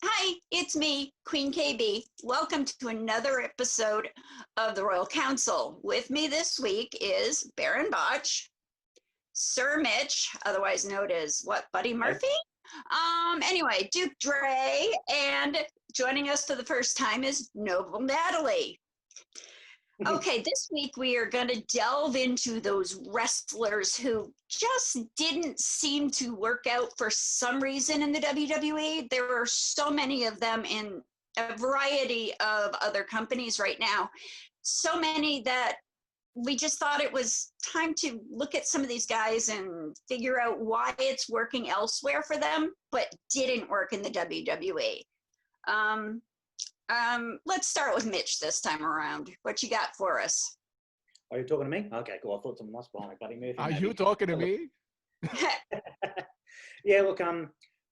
Hi, it's me, Queen KB. Welcome to another episode of the Royal Council. With me this week is Baron Botch, Sir Mitch, otherwise known as Buddy Murphy? Anyway, Duke Dre, and joining us for the first time is Noble Natalie. Okay, this week we are going to delve into those wrestlers who just didn't seem to work out for some reason in the WWE. There are so many of them in a variety of other companies right now. So many that we just thought it was time to look at some of these guys and figure out why it's working elsewhere for them, but didn't work in the WWE. Let's start with Mitch this time around. What you got for us? Are you talking to me? Okay, cool. I thought someone else behind me, Buddy Murphy. Are maybe. you talking to me? Yeah, look,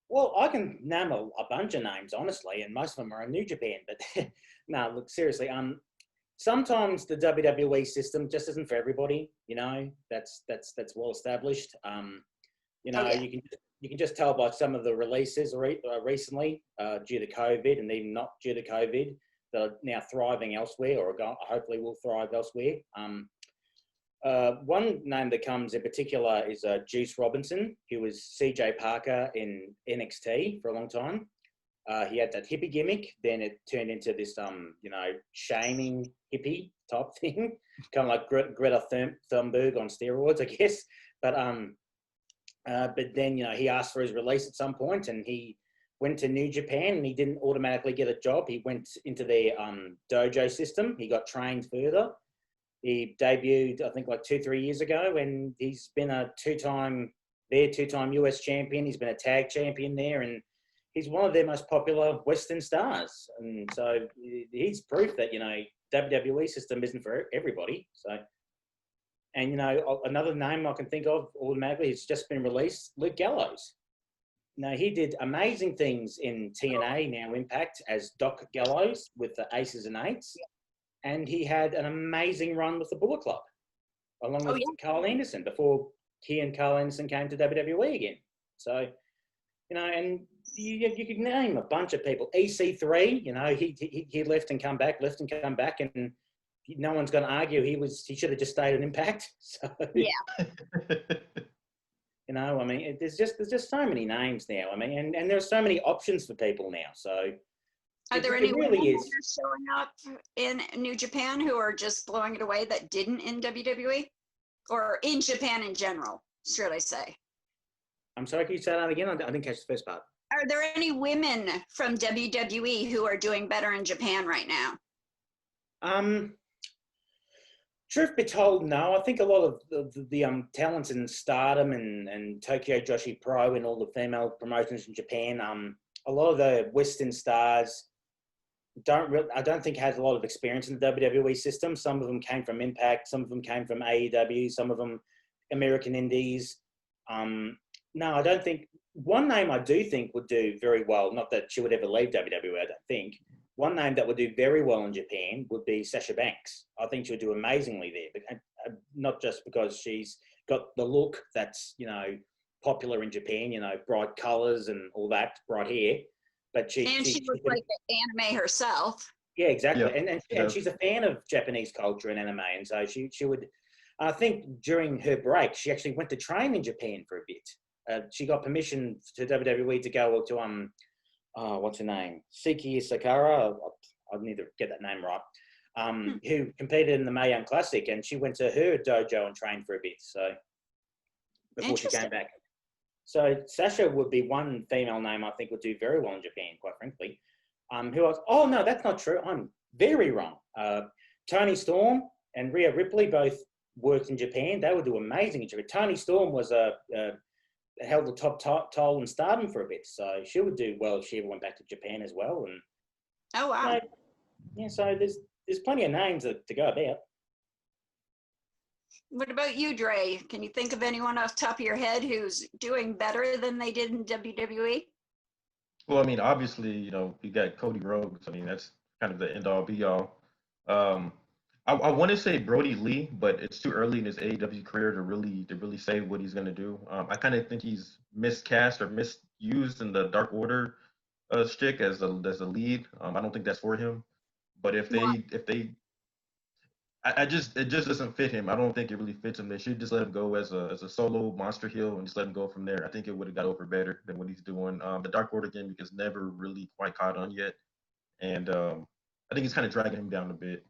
well, I can name a bunch of names, honestly, and most of them are in New Japan, but no, look, seriously, sometimes the WWE system just isn't for everybody, you know, that's well established. You can just tell by some of the releases recently due to COVID and even not due to COVID, that are now thriving elsewhere or hopefully will thrive elsewhere. One name that comes in particular is Juice Robinson, who was CJ Parker in NXT for a long time. He had that hippie gimmick, then it turned into this, shaming hippie type thing, kind of like Greta Thunberg on steroids, I guess. But then, he asked for his release at some point and he went to New Japan and he didn't automatically get a job. He went into their dojo system. He got trained further. He debuted, I think, like 2-3 years ago, and he's been a two-time US champion. He's been a tag champion there, and he's one of their most popular Western stars. And so he's proof that, WWE system isn't for everybody. So. And, another name I can think of automatically, it's just been released, Luke Gallows. Now, he did amazing things in TNA, now Impact, as Doc Gallows with the Aces and Eights. And he had an amazing run with the Bullet Club, along with Carl Anderson, before he and Carl Anderson came to WWE again. So, and you could name a bunch of people. EC3, he left and come back, and no one's going to argue he should have just stayed in Impact. So, yeah. There's just so many names now. And there are so many options for people now. So, are there any women that are showing up in New Japan who are just blowing it away that didn't in WWE or in Japan in general? Should I say? I'm sorry, can you say that again? I didn't catch the first part. Are there any women from WWE who are doing better in Japan right now? Truth be told, no. I think a lot of the talents in Stardom and Tokyo Joshi Pro and all the female promotions in Japan, a lot of the Western stars I don't think has a lot of experience in the WWE system. Some of them came from Impact, some of them came from AEW, some of them American Indies. No, I don't think. One name I do think would do very well, not that she would ever leave WWE, I don't think. One name that would do very well in Japan would be Sasha Banks. I think she would do amazingly there, but not just because she's got the look that's, popular in Japan, bright colours and all that, bright hair. But she was like the anime herself. Yeah, exactly. Yep. And she's a fan of Japanese culture and anime. And so she would, I think during her break, she actually went to train in Japan for a bit. She got permission to WWE to go to, what's her name? Siki Sakara. I need to get that name right. Who competed in the Mae Young Classic. And she went to her dojo and trained for a bit. So before she came back. So Sasha would be one female name I think would do very well in Japan, quite frankly. Who else? Oh, no, that's not true. I'm very wrong. Toni Storm and Rhea Ripley both worked in Japan. They would do amazing in Japan. Toni Storm was held the top title in Stardom for a bit. So she would do well if she ever went back to Japan as well. And oh, wow. So there's plenty of names to go about. What about you, Dre? Can you think of anyone off the top of your head who's doing better than they did in WWE? Well, obviously, you got Cody Rhodes. That's kind of the end-all, be-all. I want to say Brody Lee, but it's too early in his AEW career to really say what he's going to do. I kind of think he's miscast or misused in the Dark Order shtick as a lead. I don't think that's for him. But I just it just doesn't fit him. I don't think it really fits him. They should just let him go as a solo monster heel and just let him go from there. I think it would have got over better than what he's doing. The Dark Order gimmick is never really quite caught on yet, and I think he's kind of dragging him down a bit.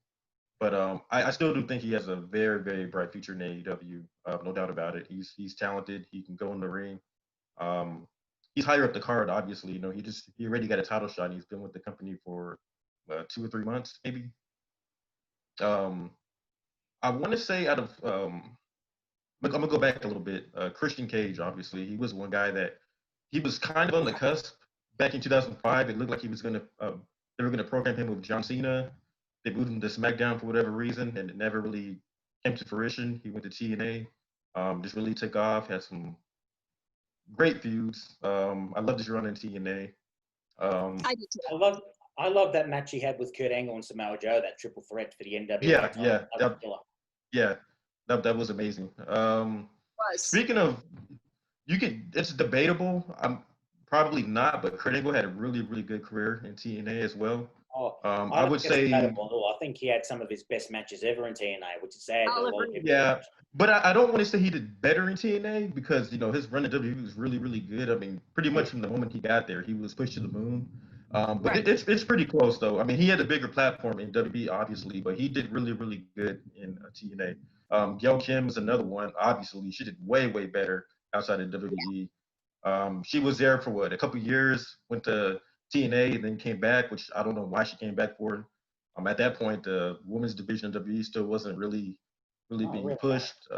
But I still do think he has a very, very bright future in AEW. No doubt about it. He's talented. He can go in the ring. He's higher up the card, obviously. You know, he already got a title shot. And he's been with the company for 2 or 3 months, maybe. I want to say out of I'm gonna go back a little bit. Christian Cage, obviously, he was one guy that he was kind of on the cusp back in 2005. It looked like he was gonna they were gonna program him with John Cena. They moved him to SmackDown for whatever reason, and it never really came to fruition. He went to TNA, just really took off. Had some great feuds. I loved his run in TNA. I do too. I love that match he had with Kurt Angle and Samoa Joe, that triple threat for the NWA. Yeah, that was amazing. Speaking of, it's debatable. I'm probably not, but Kurt Angle had a really, really good career in TNA as well. I would say, I think he had some of his best matches ever in TNA, which is sad. Yeah, but I don't want to say he did better in TNA because, you know, his run in WWE was really, really good. I mean, pretty much from the moment he got there, he was pushed to the moon. But it's pretty close, though. I mean, he had a bigger platform in WWE, obviously, but he did really, really good in TNA. Gail Kim is another one. Obviously, she did way, way better outside of WWE. She was there for a couple years, went to TNA, and then came back, which I don't know why she came back for. At that point, the women's division of WWE still wasn't really being pushed.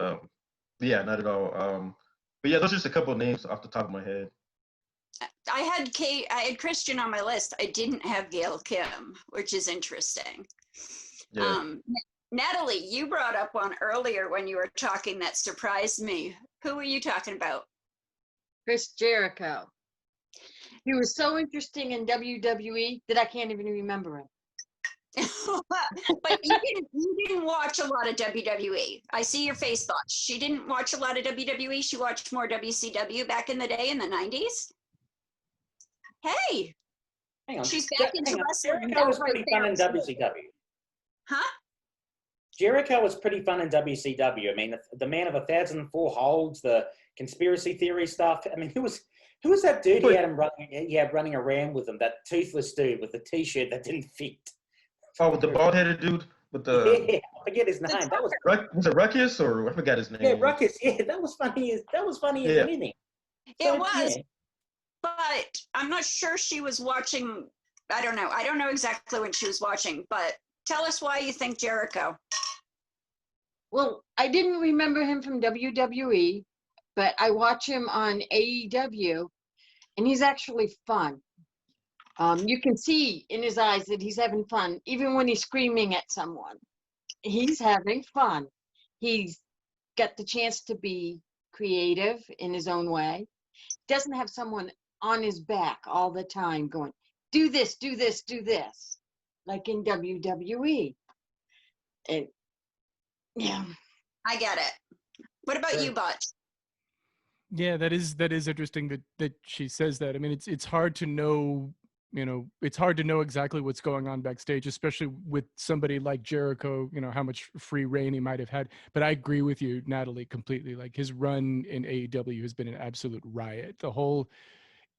Yeah, not at all. But yeah, those are just a couple of names off the top of my head. I had Christian on my list. I didn't have Gail Kim, which is interesting. Yeah. Natalie, you brought up one earlier when you were talking that surprised me. Who were you talking about? Chris Jericho. He was so interesting in WWE that I can't even remember him. But you didn't watch a lot of WWE. I see your face thoughts. She didn't watch a lot of WWE. She watched more WCW back in the day in the 90s. Hey, hang on. She's back into wrestling. Jericho was pretty fun in WCW. Huh? Jericho was pretty fun in WCW. I mean, the man of 1,004 holds, the conspiracy theory stuff. I mean, who was that dude he had running around with him? That toothless dude with the T-shirt that didn't fit. Oh, with the bald-headed dude with the yeah, I forget his name. That was it Ruckus or I forgot his name. Yeah, Ruckus. Yeah, that was funny as anything. It was, but I'm not sure she was watching. I don't know exactly when she was watching. But tell us why you think Jericho. Well, I didn't remember him from WWE, but I watch him on AEW, and he's actually fun. You can see in his eyes that he's having fun, even when he's screaming at someone. He's having fun. He's got the chance to be creative in his own way. Doesn't have someone on his back all the time going, do this, do this, do this, like in WWE. And yeah, I get it. What about you, Botch? Yeah, that is interesting that she says that. I mean, it's hard to know. You know, it's hard to know exactly what's going on backstage, especially with somebody like Jericho, you know, how much free reign he might have had. But I agree with you, Natalie, completely. Like, his run in AEW has been an absolute riot.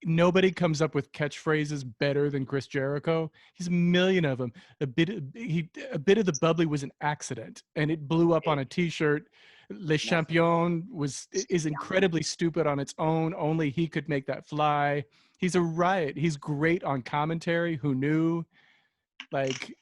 Nobody comes up with catchphrases better than Chris Jericho. He's a million of them. A bit of the bubbly was an accident, and it blew up on a T-shirt. Le Champion is incredibly stupid on its own. Only he could make that fly. He's a riot. He's great on commentary. Who knew? Like,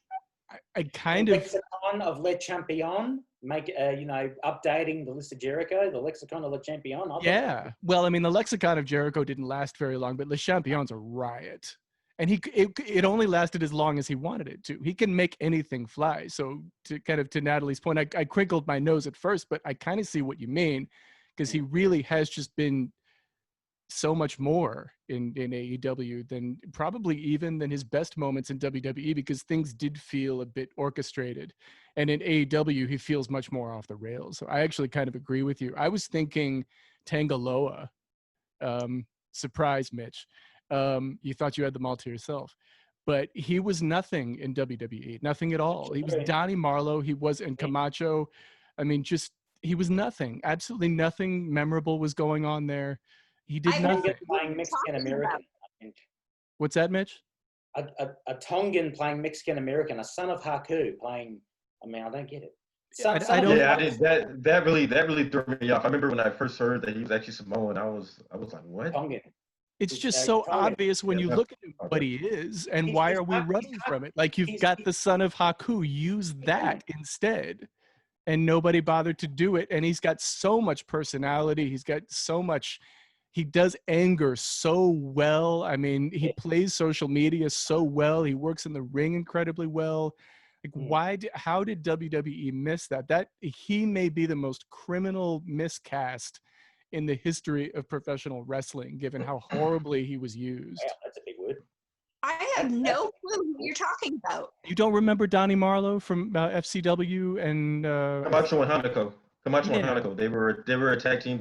I kind the of lexicon of Le Champion, updating the list of Jericho, the lexicon of Le Champion. Yeah. Well, I mean, the lexicon of Jericho didn't last very long, but Le Champion's a riot. And it only lasted as long as he wanted it to. He can make anything fly. So to Natalie's point, I crinkled my nose at first, but I kind of see what you mean, because he really has just been so much more in AEW than probably even than his best moments in WWE, because things did feel a bit orchestrated. And in AEW, he feels much more off the rails. So I actually kind of agree with you. I was thinking Tangaloa, surprise Mitch. you thought you had them all to yourself. But he was nothing in WWE, nothing at all. He was Donnie Marlowe. He was in Camacho. I mean, just he was nothing. Absolutely nothing memorable was going on there. He did nothing. Playing Mexican American. What's that, Mitch? A Tongan playing Mexican American, a son of Haku playing. I mean, I don't get it. I don't. Yeah, I did. That really threw me off. I remember when I first heard that he was actually Samoan. I was like, what? Tongan. It's just so obvious when you look at him, what he is, and why are we running from it? Like, you've got the son of Haku, use that instead. And nobody bothered to do it. And he's got so much personality. He's got so much, he does anger so well. I mean, he plays social media so well. He works in the ring incredibly well. Like, how did WWE miss that? That he may be the most criminal miscast in the history of professional wrestling, given how horribly he was used. Yeah, that's a big word. I have no clue who you're talking about. You don't remember Donnie Marlowe from FCW and Camacho and Hanako. Camacho and Hanako. They were a tag team.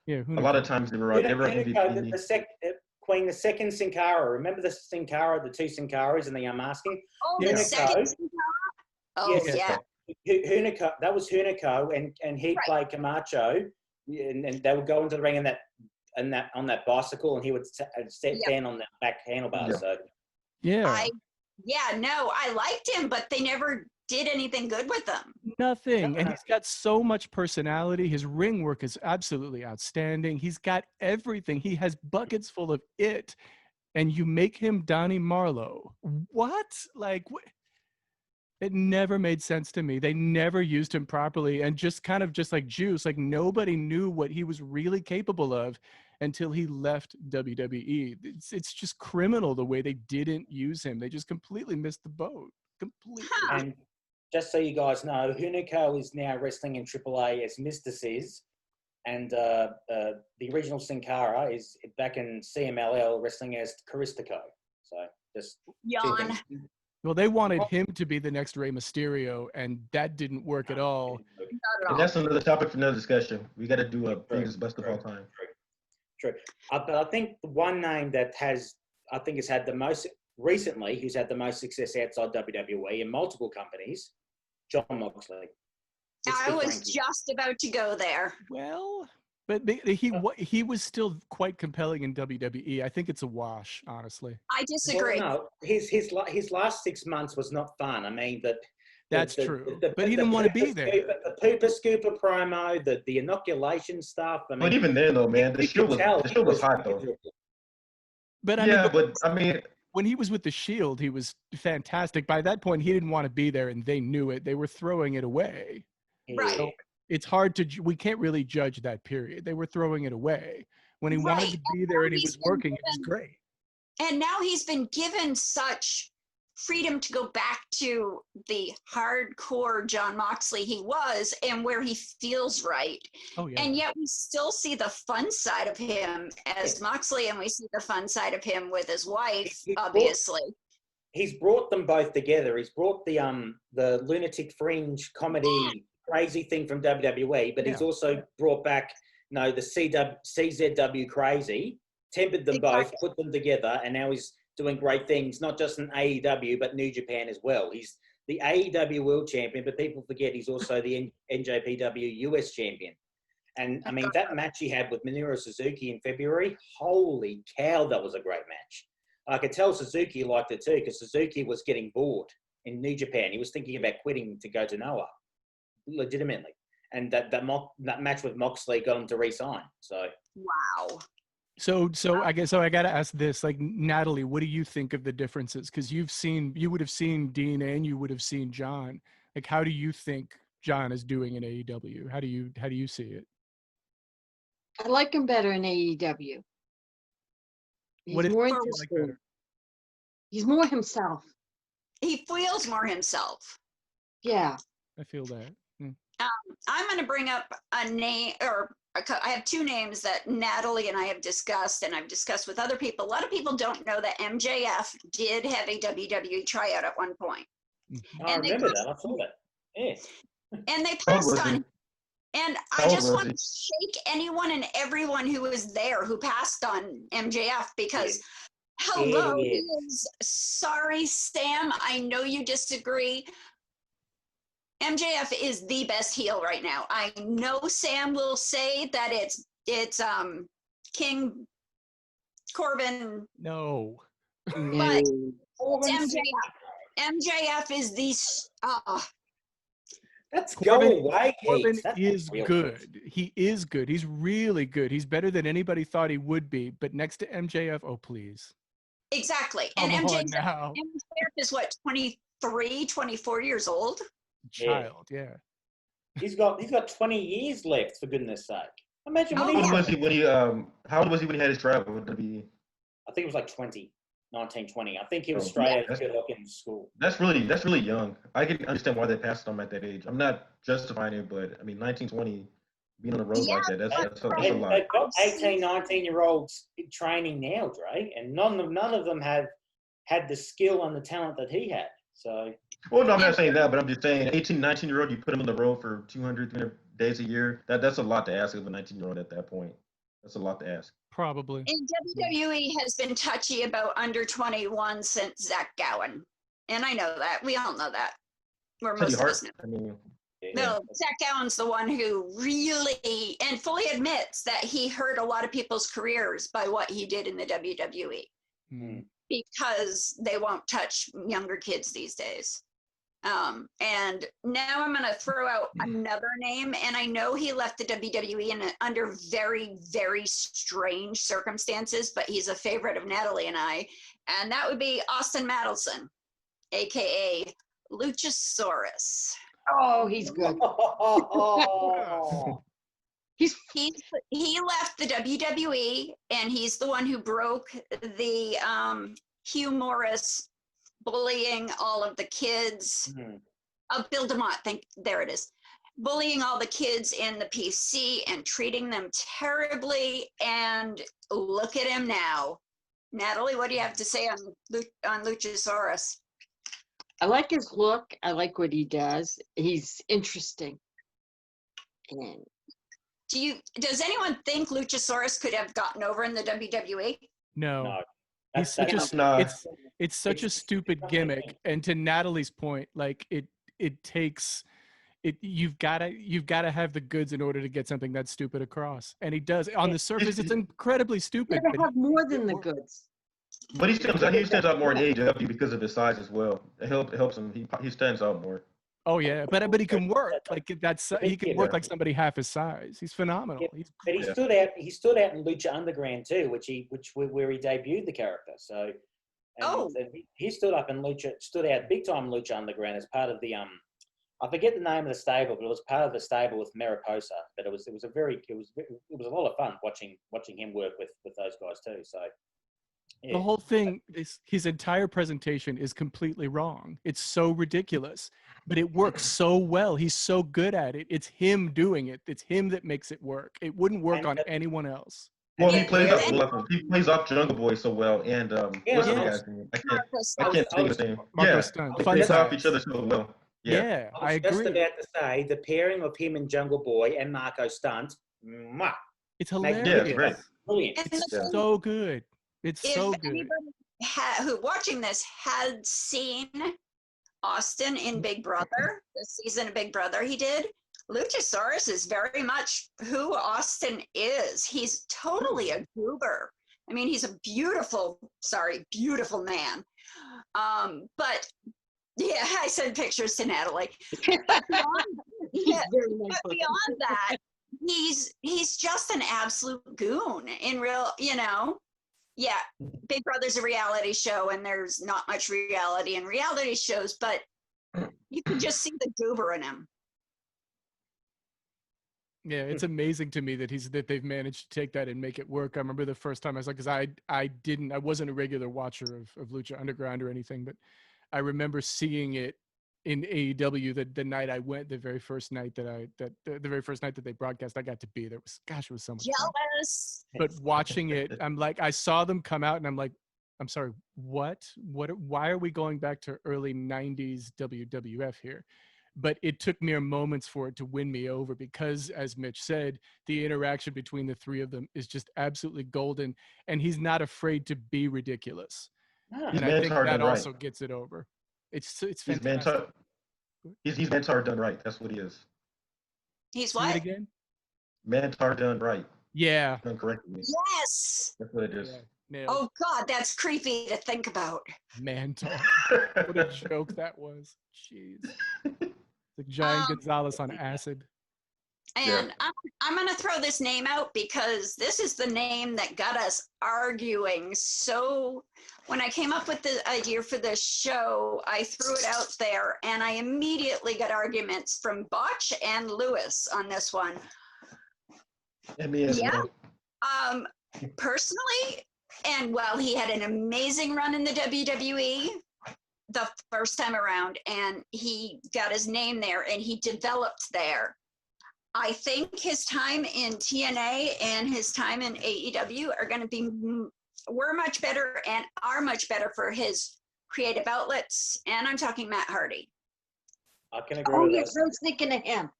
A lot of times they were MVP. The second Sin Cara. Remember the Sin Cara, the two Sin Caras in the Unmasking? Oh, the second Sin Cara? Oh, yes, yeah. Hunico, that was Hunico, and he played Camacho, and they would go into the ring on that bicycle, and he would step down on that back handlebar. Yeah. So I liked him, but they never did anything good with him. Nothing. And he's got so much personality. His ring work is absolutely outstanding. He's got everything. He has buckets full of it. And you make him Donnie Marlowe. What? Like, it never made sense to me. They never used him properly. And just like Juice, like, nobody knew what he was really capable of until he left WWE. It's just criminal the way they didn't use him. They just completely missed the boat. Completely. And just so you guys know, Hunico is now wrestling in AAA as Mr. Sis, and the original Sin Cara is back in CMLL wrestling as Caristico. So just Yawn. Well, they wanted him to be the next Rey Mysterio, and that didn't work at all. And that's another topic for another discussion. We got to do a biggest best of all time. True. But I think the one name that has had the most recently, who's had the most success outside WWE in multiple companies, Jon Moxley. I was just about to go there. Well, but he was still quite compelling in WWE. I think it's a wash, honestly. I disagree. Well, no, his last 6 months was not fun. I mean, that's true. But he didn't want to be there. The Pooper Scooper promo, the inoculation stuff. I mean, but even then, though, man, the Shield was hot, though. But I mean, when he was with the Shield, he was fantastic. By that point, he didn't want to be there, and they knew it. They were throwing it away. Right. So it's hard we can't really judge that period. They were throwing it away. When he wanted to be there and he was working, it was great. And now he's been given such freedom to go back to the hardcore Jon Moxley he was and where he feels right. Oh, yeah. And yet we still see the fun side of him as Moxley, and we see the fun side of him with his wife, obviously. He's brought them both together. He's brought the lunatic fringe comedy crazy thing from WWE, but he's also brought back, the CZW crazy, tempered them both, put them together, and now he's doing great things, not just in AEW, but New Japan as well. He's the AEW World Champion, but people forget he's also the NJPW US Champion. And, I mean, that match he had with Minoru Suzuki in February, holy cow, that was a great match. I could tell Suzuki liked it too, because Suzuki was getting bored in New Japan. He was thinking about quitting to go to Noah, legitimately. And that match with Moxley got him to re-sign. So wow. So I got to ask this, like, Natalie, what do you think of the differences? Because you would have seen Dean and you would have seen John. Like, how do you think John is doing in AEW? How do you see it? I like him better in AEW. He's more interesting. He's more himself. He feels more himself. Yeah. I feel that. I'm going to bring up a name, I have two names that Natalie and I have discussed, and I've discussed with other people. A lot of people don't know that MJF did have a WWE tryout at one point. I remember that. I saw that. Yeah. And they passed on him. And I just want to shake anyone and everyone who was there who passed on MJF, because Hello, It he is. is. Sorry, Sam. I know you disagree. MJF is the best heel right now. I know Sam will say that it's King Corbin, No. but No. it's MJF is the That's Corbin- go away, Corbin Heath. That's is real good. He is good. He's really good. He's better than anybody thought he would be. But next to MJF, oh please. exactly. And Come on MJF now. is what, 23, 24 years old? Child, yeah. He's got 20 years left, for goodness sake. Imagine Oh, when How he old yeah. was he when he how old was he when he had his trial with WWE? I think it was like 19, 20. I think he was Oh, straight out of that's- Sherlock in school. That's really young. I can understand why they passed him at that age. I'm not justifying it, but I mean 19, 20, being on the road Yeah, like that, that's a They've lot. got 18, 19-year-olds in training now, Dre, and none of them have had the skill and the talent that he had. So Well, no, I'm not saying that, but I'm just saying 18, 19-year-old, you put him on the road for 200, 300 days a year. That's a lot to ask of a 19-year-old at that point. That's a lot to ask. Probably. And WWE has been touchy about under 21 since Zach Gowen. And I know that. We all know that. Where Teddy most of us Hart, know. I mean, No, Zach Gowen's the one who really and fully admits that he hurt a lot of people's careers by what he did in the WWE Mm. because they won't touch younger kids these days. And now I'm going to throw out another name. And I know he left the WWE under very, very strange circumstances, but he's a favorite of Natalie and I. And that would be Austin Madelson, AKA Luchasaurus. Oh, he's good. He's He left the WWE, and he's the one who broke the Hugh Morris bullying all of the kids. Bill DeMott, there it is. Bullying all the kids in the PC and treating them terribly. And look at him now. Natalie, what do you have to say on Luchasaurus? I like his look. I like what he does. He's interesting. And Does anyone think Luchasaurus could have gotten over in the WWE? No. No. He's such a no. it's such a stupid gimmick. And to Natalie's point, like it takes it you've gotta have the goods in order to get something that stupid across. And he does. On the surface, it's incredibly stupid. gotta but have more than the goods. But he stands out more in AEW because of his size as well. It helps him. He stands out more. Oh yeah, but he can work like he can work Yeah. like somebody half his size. He's phenomenal. Yeah, He's But he stood out in Lucha Underground too, where he debuted the character. So he stood out big time in Lucha Underground as part of the I forget the name of the stable, but it was part of the stable with Mariposa. But it was a lot of fun watching him work with those guys too. So yeah. The whole thing is his entire presentation is completely wrong. It's so ridiculous, but it works so well. He's so good at it. It's him doing it. It's him that makes it work. It wouldn't work on anyone else. Well, Yeah, he plays yeah. off Jungle Boy so well, and what's the guy's name? I can't think of his name. Marco Yeah, Stunt. they Fun play off size. each other so well. Yeah. I was just agree. about to say the pairing of him and Jungle Boy and Marco Stunt, It's Yeah, it's hilarious. great. brilliant. And It's the- so good. It's if so good. anybody who watching this had seen Austin in Big Brother, the season of Big Brother he did, Luchasaurus is very much who Austin is. He's totally a goober. I mean, he's a beautiful man. But yeah, I sent pictures to Natalie. But beyond that, he's just an absolute goon in real, yeah, Big Brother's a reality show and there's not much reality in reality shows, but you can just see the goober in him. Yeah, it's amazing to me that they've managed to take that and make it work. I remember the first time I was like, because I wasn't a regular watcher of Lucha Underground or anything, but I remember seeing it in AEW the night I went, the very first night that they broadcast, I got to be there. It was so much fun. Jealous. But watching it, I'm like, I saw them come out and I'm like, I'm sorry, why are we going back to early 90s WWF here? but it took mere moments for it to win me over because, as Mitch said, the interaction between the three of them is just absolutely golden, and he's not afraid to be ridiculous. No. He's And I think Mantar that done right. also gets it over. It's He's fantastic. Mantar. He's Mantar done right. That's what he is. He's Say it what? again? Mantar done right. Yeah. Done correctly. Yes. That's what it is. Yeah. Nailed Oh God, that's creepy to think about. it. Mantar. What a joke that was. Jeez. Like Giant Um, Gonzalez on acid. And I'm going to throw this name out because this is the name that got us arguing. So when I came up with the idea for this show, I threw it out there and I immediately got arguments from Botch and Lewis on this one. And me as well. Personally, and while he had an amazing run in the WWE the first time around, and he got his name there and he developed there, I think his time in TNA and his time in AEW are going to be, were much better and are much better for his creative outlets. And I'm talking Matt Hardy. I can agree Oh, with yes, that. I was thinking of him.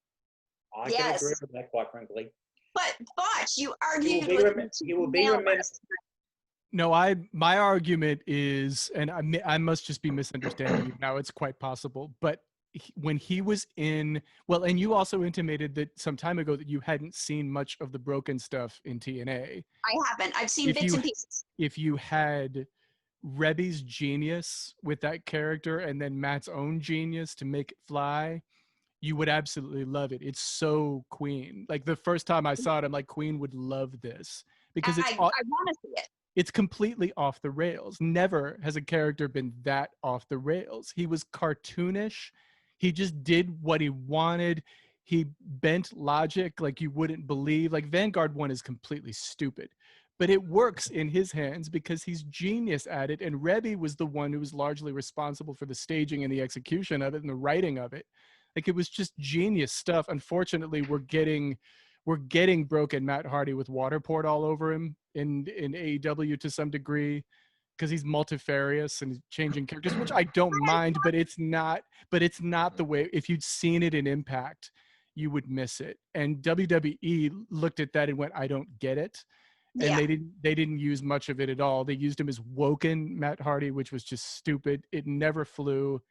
I Yes. can agree with that, quite frankly. But Botch, you He argued will be, with he will be remembered. No, my argument is, and I must just be misunderstanding you now. It's quite possible, but when he was in, well, and you also intimated that some time ago that you hadn't seen much of the broken stuff in TNA. I haven't. I've seen If bits you- and pieces. If you had Rebby's genius with that character and then Matt's own genius to make it fly, you would absolutely love it. It's so Queen. Like the first time I saw it, I'm like, Queen would love this because I want to see it. it's completely off the rails. Never has a character been that off the rails. He was cartoonish. He just did what he wanted. He bent logic like you wouldn't believe. Like Vanguard 1 is completely stupid, but it works in his hands because he's genius at it. And Rebby was the one who was largely responsible for the staging and the execution of it and the writing of it. Like it was just genius stuff. Unfortunately, we're getting broken Matt Hardy with water poured all over him in AEW to some degree because he's multifarious and changing characters, which I don't mind, but it's not the way. If you'd seen it in Impact, you would miss it. And WWE looked at that and went, I don't get it. And Yeah. they didn't use much of it at all. They used him as Woken Matt Hardy, which was just stupid. It never flew.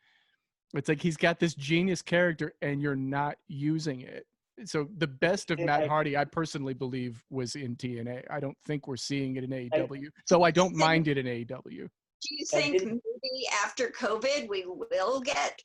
It's like he's got this genius character and you're not using it. So the best of Matt Hardy, I personally believe, was in TNA. I don't think we're seeing it in AEW, though I don't mind it in AEW. Do you think maybe after COVID we will get?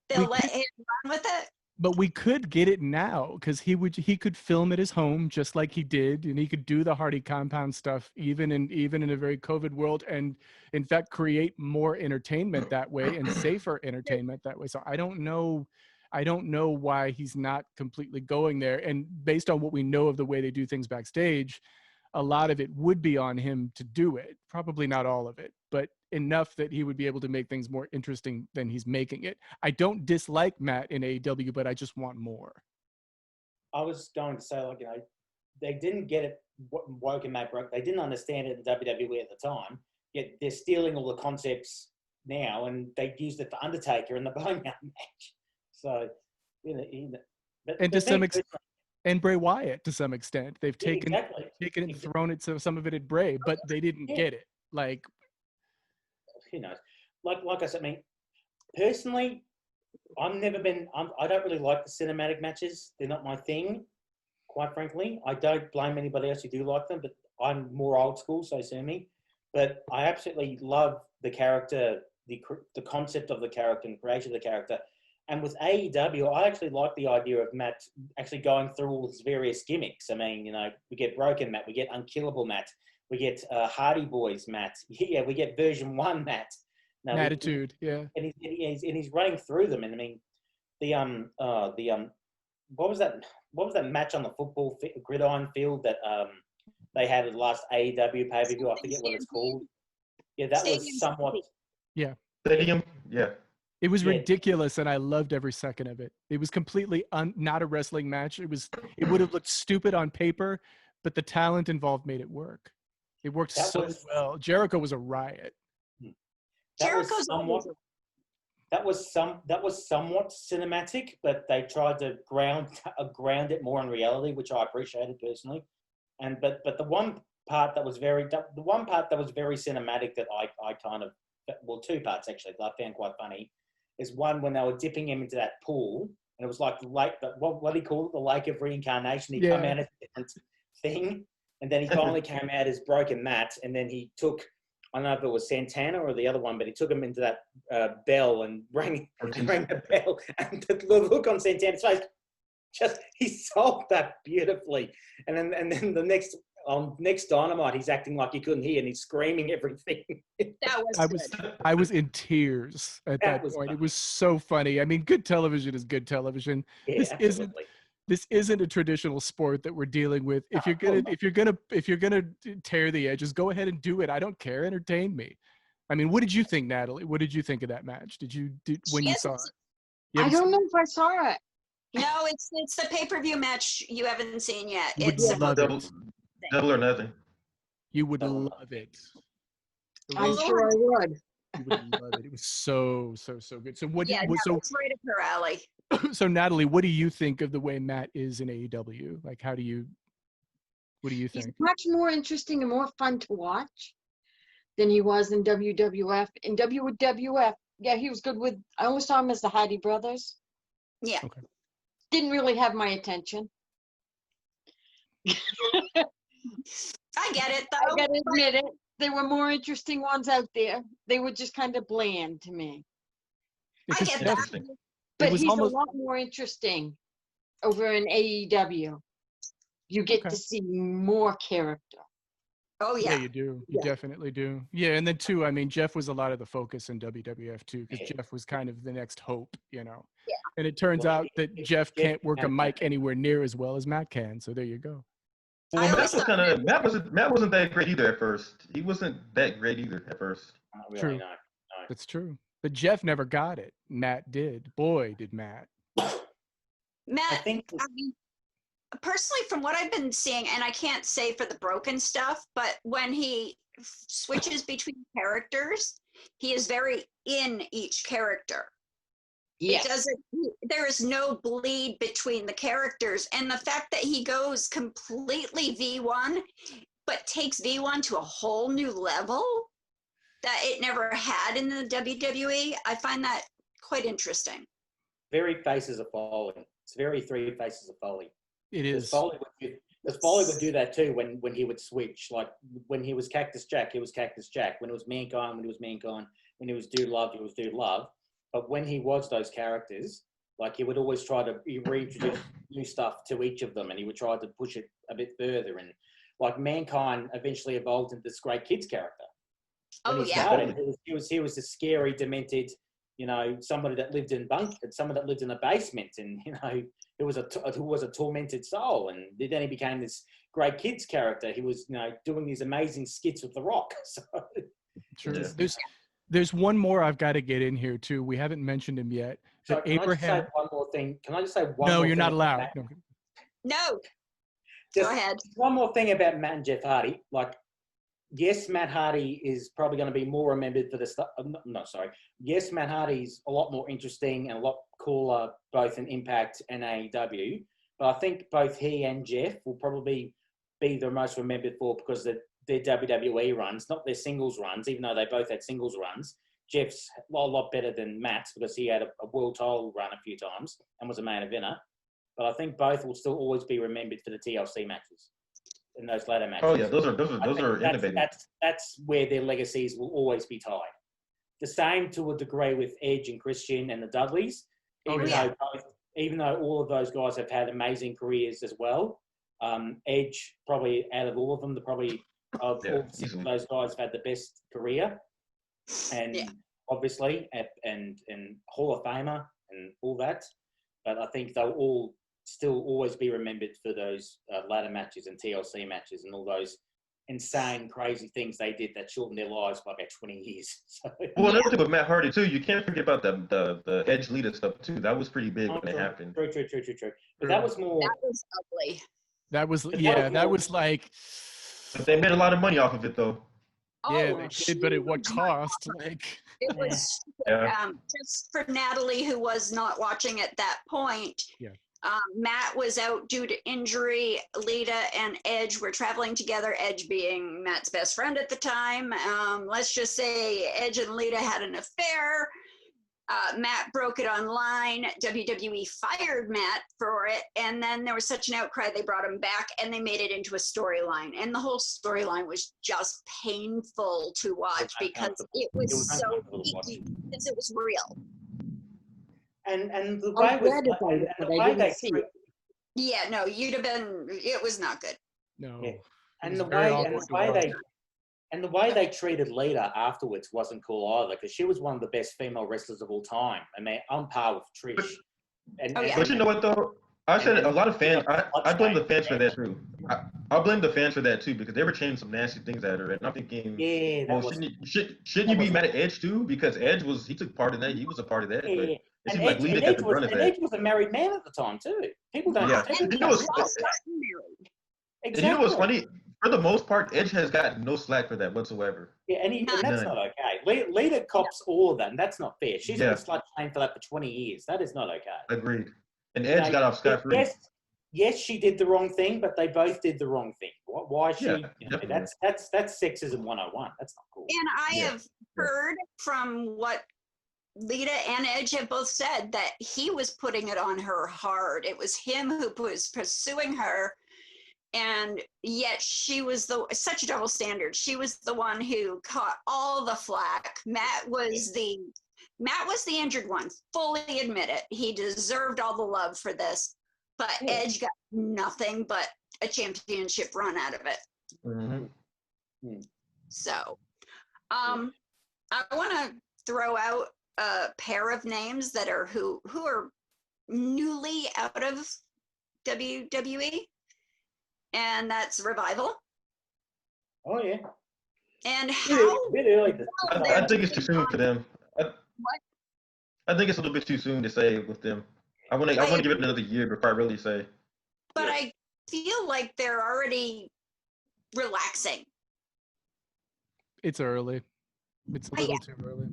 They'll let him run with it. But we could get it now because he could film at his home just like he did, and he could do the Hardy compound stuff even in a very COVID world, and in fact create more entertainment that way and safer entertainment that way. So I don't know why he's not completely going there. And based on what we know of the way they do things backstage, a lot of it would be on him to do it. Probably not all of it, but enough that he would be able to make things more interesting than he's making it. I don't dislike Matt in AEW, but I just want more. I was going to say, like, they didn't get it, woke and Matt broke. They didn't understand it in WWE at the time, yet they're stealing all the concepts now, and they used it for Undertaker in the Boneyard match. So, and to some extent, and Bray Wyatt to some extent, they've taken it and thrown it to some of it at Bray, but they didn't get it. Like, who knows? Like I said, I mean, personally, I don't really like the cinematic matches. They're not my thing, quite frankly. I don't blame anybody else who do like them, but I'm more old school, so sue me. But I absolutely love the character, the concept of the character and creation of the character. And with AEW, I actually like the idea of Matt actually going through all his various gimmicks. I mean, we get Broken Matt, we get Unkillable Matt, we get Hardy Boys Matt, yeah, we get version 1 Matt. No, Attitude, yeah. And he's running through them. And I mean, what was that match on the football gridiron field that they had at the last AEW pay-per-view? I forget what it's called. Yeah, that was somewhat. Yeah. Stadium, yeah. It was ridiculous, and I loved every second of it. It was completely not a wrestling match. It would have looked stupid on paper, but the talent involved made it work. It worked well. Jericho was a riot. Jericho's that was somewhat cinematic, but they tried to ground it more in reality, which I appreciated personally. But the one part that was very cinematic that I kind of, well, two parts actually that I found quite funny, is one when they were dipping him into that pool, and it was like the lake, what do you call it, the lake of reincarnation. He come out as a different thing, and then he finally came out as Broken Matt, and then he took, I don't know if it was Santana or the other one, but he took him into that bell and rang the bell, and the look on Santana's face, he sold that beautifully. And then the next Dynamite, he's acting like he couldn't hear, and he's screaming everything. That was I was in tears at that point. Funny. It was so funny. I mean, good television is good television. Yeah, This isn't a traditional sport that we're dealing with. If you're gonna tear the edges, go ahead and do it. I don't care. Entertain me. I mean, what did you think, Natalie? What did you think of that match? When you saw it? I don't know if I saw it. No, it's the pay-per-view match you haven't seen yet. You would It's love it. Double or Nothing. You would love it. I'm sure I would. You would love it. It was so good. So what? Yeah, so it's right up her alley. so Natalie, what do you think of the way Matt is in AEW? Like, what do you He's think? much more interesting and more fun to watch than he was in WWF. In WWF, yeah, he was good with. I only saw him as the Hardy Brothers. Yeah. Okay. Didn't really have my attention. I get it, though. I gotta admit it. There were more interesting ones out there. They were just kind of bland to me. I get that. But was he's almost- a lot more interesting over in AEW. You get to see more character. Oh, Yeah, yeah. you do. You Yeah. definitely do. Yeah, and then too, I mean, Jeff was a lot of the focus in WWF too, because Yeah. Jeff was kind of the next hope, you know. Yeah. And it turns Well, out that Jeff can't work a mic anywhere near as well as Matt can. So there you go. I Well, always thought Matt wasn't that great either at first. He wasn't that great either at first. Not really, True. no. That's true. But Jeff never got it. Matt did. Boy, did Matt. Matt, I think I mean, personally, from what I've been seeing, and I can't say for the broken stuff, but when he switches between characters, he is very in each character. Yes. It doesn't. There is no bleed between the characters, and the fact that he goes completely V1, but takes V1 to a whole new level that it never had in the WWE, I find that quite interesting. very Faces of Foley. It's very Three Faces of Foley. It Because is. Foley would do that too when he would switch. Like when he was Cactus Jack, he was Cactus Jack. When it was Mankind, he was Mankind. When he was Dude Love, he was Dude Love. But when he was those characters, like he would always try to reintroduce new stuff to each of them, and he would try to push it a bit further. And like Mankind eventually evolved into this great kids character. When Oh, he yeah. started, he was a scary, demented, somebody that lived in someone that lived in a basement, and who was a tormented soul. And then he became this great kids character. He was doing these amazing skits with The Rock. So True. Yeah. There's one more I've got to get in here too. We haven't mentioned him yet. So But can I just say Abraham. one more thing? Can I just say one No, more you're thing not about allowed. Matt? No. No, Just go ahead. one more thing about Matt and Jeff Hardy. Like, yes, Matt Hardy is probably going to be more remembered for the stuff. No, sorry. Yes, Matt Hardy's a lot more interesting and a lot cooler, both in Impact and AEW. But I think both he and Jeff will probably be the most remembered for because of their WWE runs, not their singles runs, even though they both had singles runs. Jeff's a lot better than Matt's because he had a world title run a few times and was a main eventer. But I think both will still always be remembered for the TLC matches in those later matches. Oh yeah, those are That's- innovative. That's where their legacies will always be tied. The same to a degree with Edge and Christian and the Dudleys, even though all of those guys have had amazing careers as well. Edge probably out of all of them, all easily. those guys have had the best career, and Yeah. obviously and Hall of Famer and all that. But I think they'll all still always be remembered for those ladder matches and TLC matches and all those insane, crazy things they did that shortened their lives by about 20 years. So, Well, another thing with Matt Hardy too, you can't forget about the Edge Lita stuff too. That was pretty big when it happened. True. But that was more. That was ugly. That was But yeah. that That was was like. But they made a lot of money off of it though. Yeah, Oh, they did, but at what huge mouth cost? offer. Like, It was Yeah. just for Natalie, who was not watching at that point. Yeah. Matt was out due to injury. Lita and Edge were traveling together, Edge being Matt's best friend at the time. Let's just say Edge and Lita had an affair. Matt broke it online. WWE fired Matt for it. And then there was such an outcry, they brought him back and they made it into a storyline. And the whole storyline was just painful to watch because it was so uncomfortable to watch. icky, because it was real. And the I way was was, glad about and it, the but I way didn't they see treat, it. Yeah, no, you'd have been, it was not good. no. Yeah. It and was the very way awkward to watch. and the way they treated Lita afterwards wasn't cool either, because she was one of the best female wrestlers of all time. I mean, on par with Trish. And, Oh, yeah. But you know what though? I said a lot of fans. I blame the fans for that too. I blame the fans for that too, because they were saying some nasty things at her, and I'm thinking, yeah, that well, was, shouldn't you be mad at Edge too? Because Edge he took part in that. He was a part of that. yeah, But yeah. it And seemed like Edge, Lita and got Edge the was, brunt of and that. Edge was a married man at the time too. People don't. Yeah. people And You don't know they what's- both realize that. got married. And you know what's Exactly. funny? For the most part, Edge has gotten no slack for that whatsoever. Yeah, and None. that's None. not okay. Lita cops all of that, and that's not fair. She's Yeah. been slut shamed for that for 20 years. That is not okay. Agreed. And You Edge know, got off scot free. yes, she did the wrong thing, but they both did the wrong thing. Why she? Yeah, You know, definitely. that's sexism 101. That's not cool. And I Yeah. have heard from what Lita and Edge have both said that he was putting it on her hard. It was him who was pursuing her. And yet she was such a double standard. She was the one who caught all the flack. Matt was the injured one. Fully admit it. He deserved all the love for this. But Yeah. Edge got nothing but a championship run out of it. Mm-hmm. So, I want to throw out a pair of names that are who are newly out of WWE, and that's Revival. Oh yeah. And A how bit early. I think it's too soon for them. I think it's a little bit too soon to say with them. I want to give it another year before I really say. but Yeah. I feel like they're already relaxing. It's early. It's a Yeah. little too early.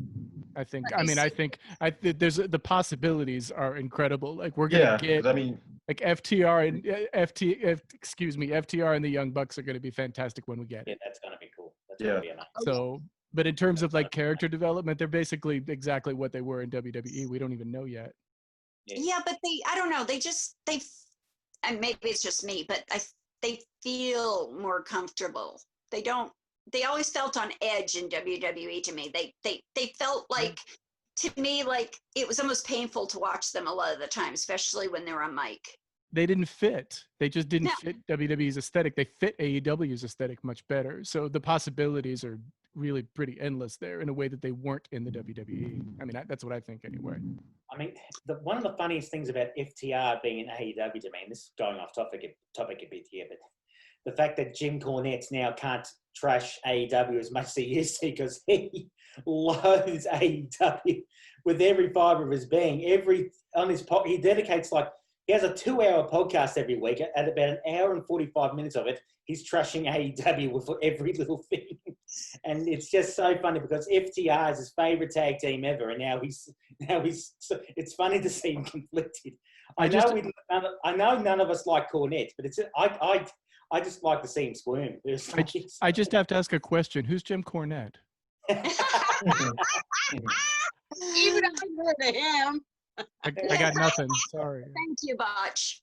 I think. Let I me mean, I see. think. There's the possibilities are incredible. Like we're gonna Yeah, get 'cause I mean, like FTR and FTR and the Young Bucks are gonna be fantastic when we get Yeah, it. that's gonna be cool. That's Yeah. gonna be nice. So, but in terms of That's like character development, they're basically exactly what they were in WWE. We don't even know yet. Yeah, but I don't know. And maybe it's just me, but they feel more comfortable. They always felt on edge in WWE to me. They felt like, to me, like it was almost painful to watch them a lot of the time, especially when they're on mic. They didn't fit. They just didn't No. fit WWE's aesthetic. They fit AEW's aesthetic much better. So the possibilities are really pretty endless there in a way that they weren't in the WWE. I mean, that's what I think anyway. I mean, one of the funniest things about FTR being in AEW to me, and this is going off topic a bit here, but the fact that Jim Cornette now can't trash AEW as much as he used to, because he loathes AEW with every fiber of his being. He dedicates he has a 2-hour podcast every week. At about an hour and 45 minutes of it, he's trashing AEW with every little thing. And it's just so funny because FTR is his favorite tag team ever, and now he's. It's funny to see him conflicted. I know none of us like Cornette, but I just like to see him squirm. I just have to ask a question. Who's Jim Cornette? Even if I heard of him. I got nothing. Sorry. Thank you, Botch.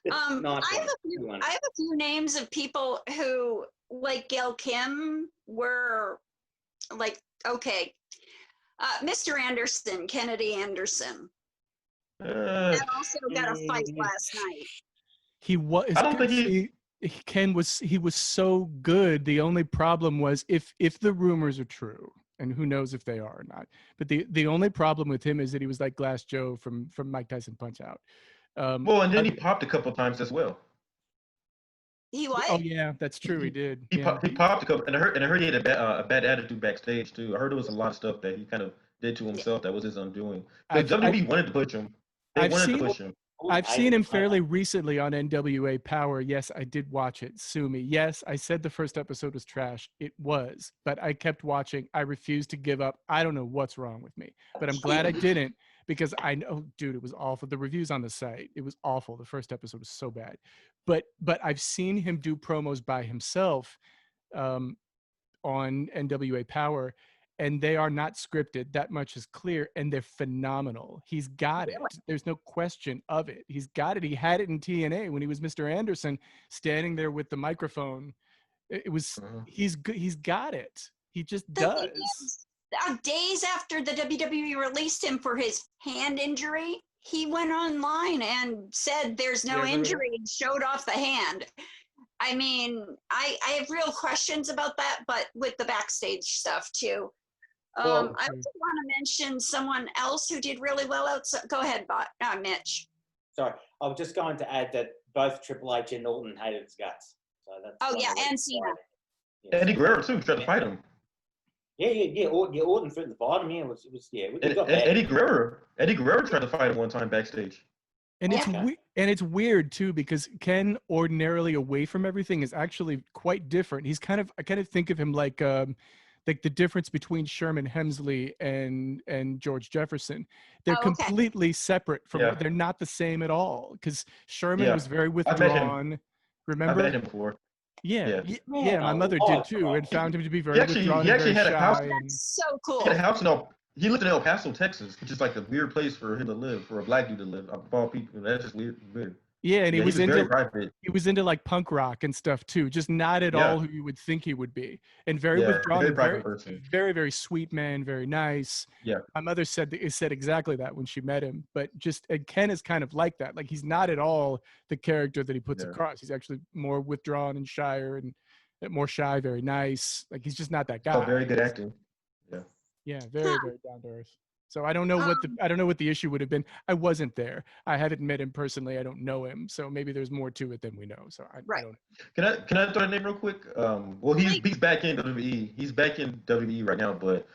Nice I one. have a few names of people who, like Gail Kim, were like, okay. Mr. Anderson, Kennedy Anderson, that also got a fight last night. He was. I don't think Ken was. He was so good. The only problem was if the rumors are true, and who knows if they are or not. But the only problem with him is that he was like Glass Joe from Mike Tyson Punch Out. well, and then he popped a couple times as well. He what? Oh yeah, that's true. He did. He Yeah. popped a couple, and I heard he had a bad attitude backstage too. I heard there was a lot of stuff that he kind of did to himself that was his undoing. But WWE wanted to push him. They wanted to push him. I've seen him fairly recently on NWA Power. Yes, I did watch it. Sue me. Yes, I said the first episode was trash. It was, but I kept watching. I refused to give up. I don't know what's wrong with me, but I'm glad I didn't because I know, dude, it was awful. The reviews on the site, it was awful. The first episode was so bad, but I've seen him do promos by himself on NWA Power, and they are not scripted. That much is clear, and they're phenomenal. He's got it. There's no question of it. He's got it. He had it in TNA when he was Mr. Anderson, standing there with the microphone. It was he's good. He's got it. He just does. Days after the WWE released him for his hand injury, he went online and said there's no injury and showed off the hand. I mean, I have real questions about that, but with the backstage stuff too. I also want to mention someone else who did really well outside. Go ahead, Mitch. Sorry, I was just going to add that both Triple H and Orton hated his guts. So that's and Cena. Eddie Guerrero too tried to fight him. Yeah. Orton threw the bottom. Yeah, it was Eddie Guerrero tried to fight him one time backstage. And it's weird too, because Ken, ordinarily away from everything, is actually quite different. He's I kind of think of him like the difference between Sherman Hemsley and George Jefferson. They're completely separate from they're not the same at all. Because Sherman was very withdrawn. Remember? I met him before. Yeah, my mother did too, and found him to be very withdrawn. He actually had a house. That's so cool. He had a house he lived in El Paso, Texas, which is like a weird place for him to live, for a black dude to live. Of all people, that's just weird. Yeah, and he was into very private. He was into like punk rock and stuff too. Just not at all who you would think he would be, and very withdrawn, very private person. Very, very sweet man, very nice. Yeah, my mother said exactly that when she met him. But and Ken is kind of like that. Like he's not at all the character that he puts across. He's actually more withdrawn and shyer and more shy, very nice. Like he's just not that guy. Oh, very good acting. Yeah, very, very down to earth. So I don't know what the issue would have been. I wasn't there. I haven't met him personally. I don't know him. So maybe there's more to it than we know. So I don't know. Can I throw a name real quick? Well, he's back in WWE. He's back in WWE right now. But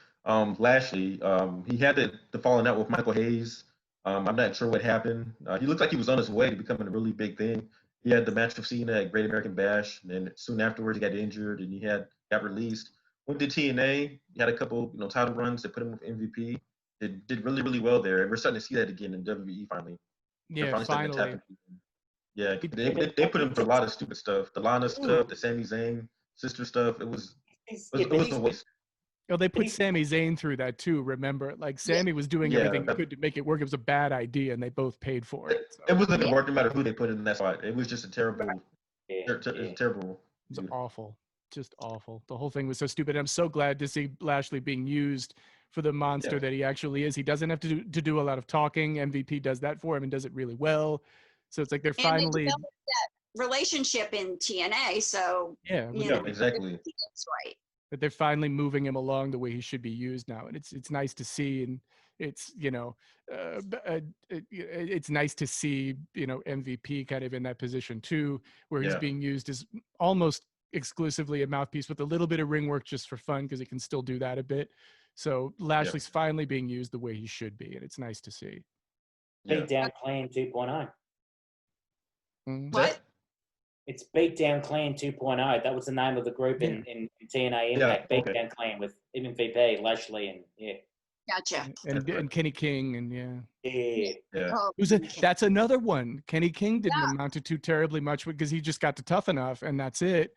Lashley, he had the falling out with Michael Hayes. I'm not sure what happened. He looked like he was on his way to becoming a really big thing. He had the match with Cena at Great American Bash, and then soon afterwards he got injured and he got released. Went to TNA. He had a couple title runs that put him with MVP. It did really, really well there, and we're starting to see that again in WWE finally. Yeah, finally. Yeah, they put him for a lot of stupid stuff. The Lana stuff, the Sami Zayn sister stuff. It was a waste. Oh, they put Sami Zayn through that too. Remember, like Sami was doing everything they could to make it work. It was a bad idea, and they both paid for it. So. It wasn't work no matter who they put in that spot. It was just a terrible. Terrible. It was awful. Just awful. The whole thing was so stupid. I'm so glad to see Lashley being used for the monster that he actually is. He doesn't have to do a lot of talking. MVP does that for him and does it really well. So it's like they're finally developed that relationship in TNA. So exactly. That's right. But they're finally moving him along the way he should be used now, and it's nice to see. And it's it's nice to see MVP kind of in that position too, where he's being used as almost exclusively a mouthpiece with a little bit of ring work just for fun, because he can still do that a bit. So Lashley's finally being used the way he should be, and it's nice to see. Beatdown Clan 2.0. What? It's Beatdown Clan 2.0. That was the name of the group in TNA Impact. Beatdown Clan with MVP, Lashley, and Gotcha. And Kenny King, and Oh, that's another one. Kenny King didn't amount to too terribly much because he just got to Tough Enough, and that's it.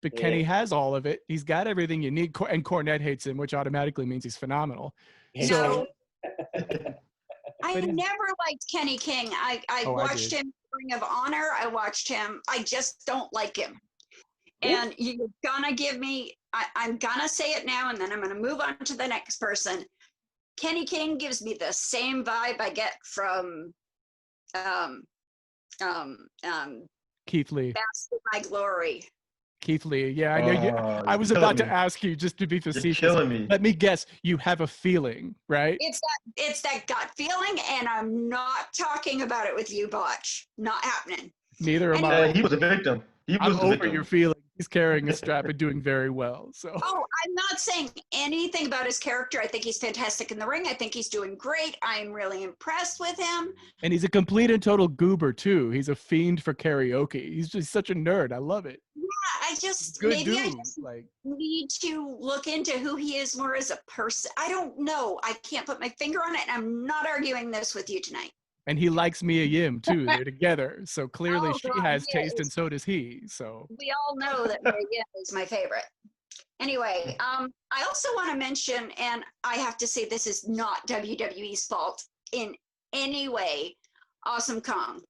But Kenny has all of it. He's got everything you need. And Cornette hates him, which automatically means he's phenomenal. So I never liked Kenny King. I watched him Ring of Honor. I watched him. I just don't like him. And you're gonna give me. I'm gonna say it now, and then I'm gonna move on to the next person. Kenny King gives me the same vibe I get from Keith Lee. Bastard by Glory. Keith Lee. Yeah, I know. I was about to ask you, just to be facetious. You're killing me. Let me guess. You have a feeling, right? It's that gut feeling, and I'm not talking about it with you, Botch. Not happening. Neither am I. He was a victim. I'm over your feelings. He's carrying a strap and doing very well. So. Oh, I'm not saying anything about his character. I think he's fantastic in the ring. I think he's doing great. I'm really impressed with him. And he's a complete and total goober too. He's a fiend for karaoke. He's just such a nerd. I love it. Yeah, I just Good maybe dude. I just need to look into who he is more as a person. I don't know. I can't put my finger on it. And I'm not arguing this with you tonight. And he likes Mia Yim too. They're together. So clearly Oh, she God, has Mia taste and is- so does he. So We all know that Mia Yim is my favorite. Anyway, I also want to mention, and I have to say this is not WWE's fault in any way, Awesome Kong.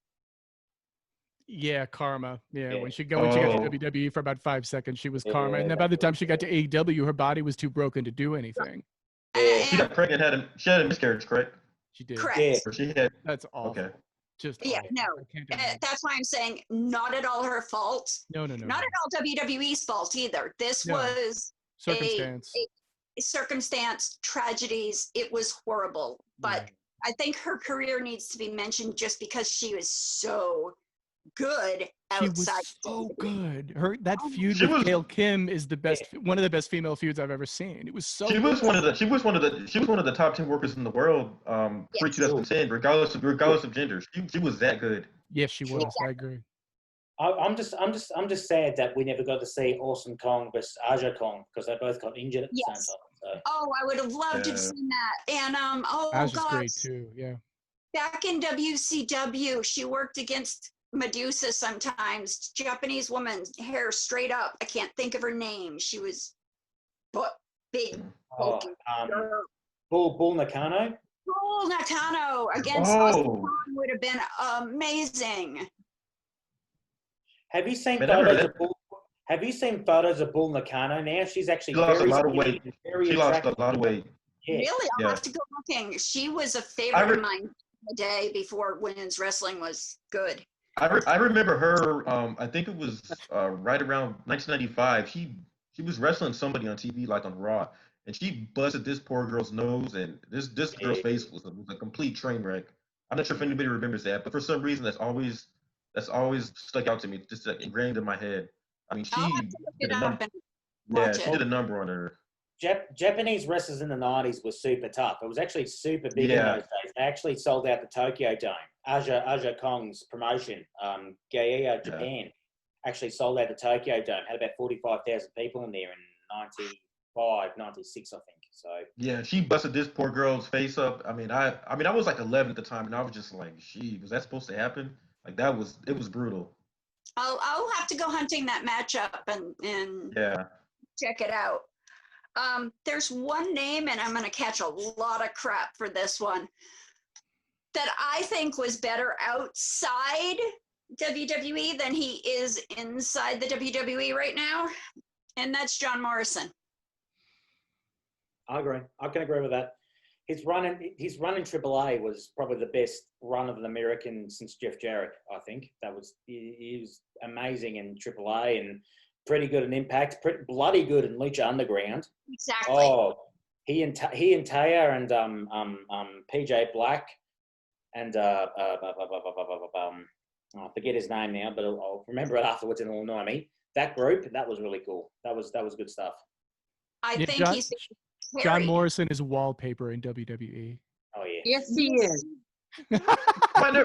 yeah, Karma. Yeah, Yeah. when she got to Oh. WWE for about 5 seconds, she was Karma. Yeah, And then by the time she got to AEW, her body was too broken to do anything. Yeah. She got pregnant. She had a miscarriage, correct? She did. Correct. Yeah. Or she had. That's awful. Okay. Just Yeah, awful. no. I can't imagine. That's why I'm saying not at all her fault. No. Not at all WWE's fault either. This No. was Circumstance. a circumstance, tragedies. It was horrible. But I think her career needs to be mentioned just because she was so good She outside. was so good. That Oh, feud She with was- Gail Kim is the best, one of the best female feuds I've ever seen. It was so. She was good. one of the top 10 workers in the world pre Yes. 2010, regardless of gender. She was that good. Yes, she was. I agree. I'm just sad that we never got to see Awesome Kong versus Aja Kong because they both got injured at the Yes. same time. So. Oh, I would have loved to have Yeah. seen that. And oh Ash is gosh, great too. Yeah. back in WCW, she worked against Medusa sometimes. Japanese woman, hair straight up. I can't think of her name. She was big, Oh, bulky girl. Bull Nakano. Bull Nakano against Oh, would have been amazing. Have you seen Man, I heard photos that. of Bull? Have you seen photos of Bull Nakano now? She's actually She lost a very lot of skinny weight. and very she lost attractive. a lot of weight. Yeah. Really, I'll Yeah. have to go looking. She was a favorite of mine the day before women's wrestling was good. I remember her. I think it was right around 1995. She was wrestling somebody on TV, like on Raw, and she busted this poor girl's nose, and this girl's face was a complete train wreck. I'm not sure if anybody remembers that, but for some reason that's always stuck out to me, just like ingrained in my head. I mean, she I'll have to look did it a up number. and Yeah, watch she it. did a number on her. Japanese wrestlers in the 90s were super tough. It was actually super big in Yeah. those days. They actually sold out the Tokyo Dome. Aja Kong's promotion, Gaia Japan, actually sold out the Tokyo Dome. Had about 45,000 people in there in 95, 96, I think. So Yeah, she busted this poor girl's face up. I mean, I was like 11 at the time, and I was just like, "Gee, was that supposed to happen?" Like it was brutal. I'll have to go hunting that matchup and Yeah. check it out. There's one name, and I'm going to catch a lot of crap for this one, that I think was better outside WWE than he is inside the WWE right now, and that's John Morrison. I agree. I can agree with that. His run in AAA was probably the best run of an American since Jeff Jarrett. I think he was amazing in AAA and pretty good in Impact, pretty bloody good in Lucha Underground. Exactly. Oh, he and Taya and PJ Black and I forget his name now, but I'll remember it afterwards and it'll annoy me. That group, that was really cool. That was good stuff. I Yeah, think John- he's John very- Morrison is wallpaper in WWE. Oh yeah. Yes, he is. You know what? I never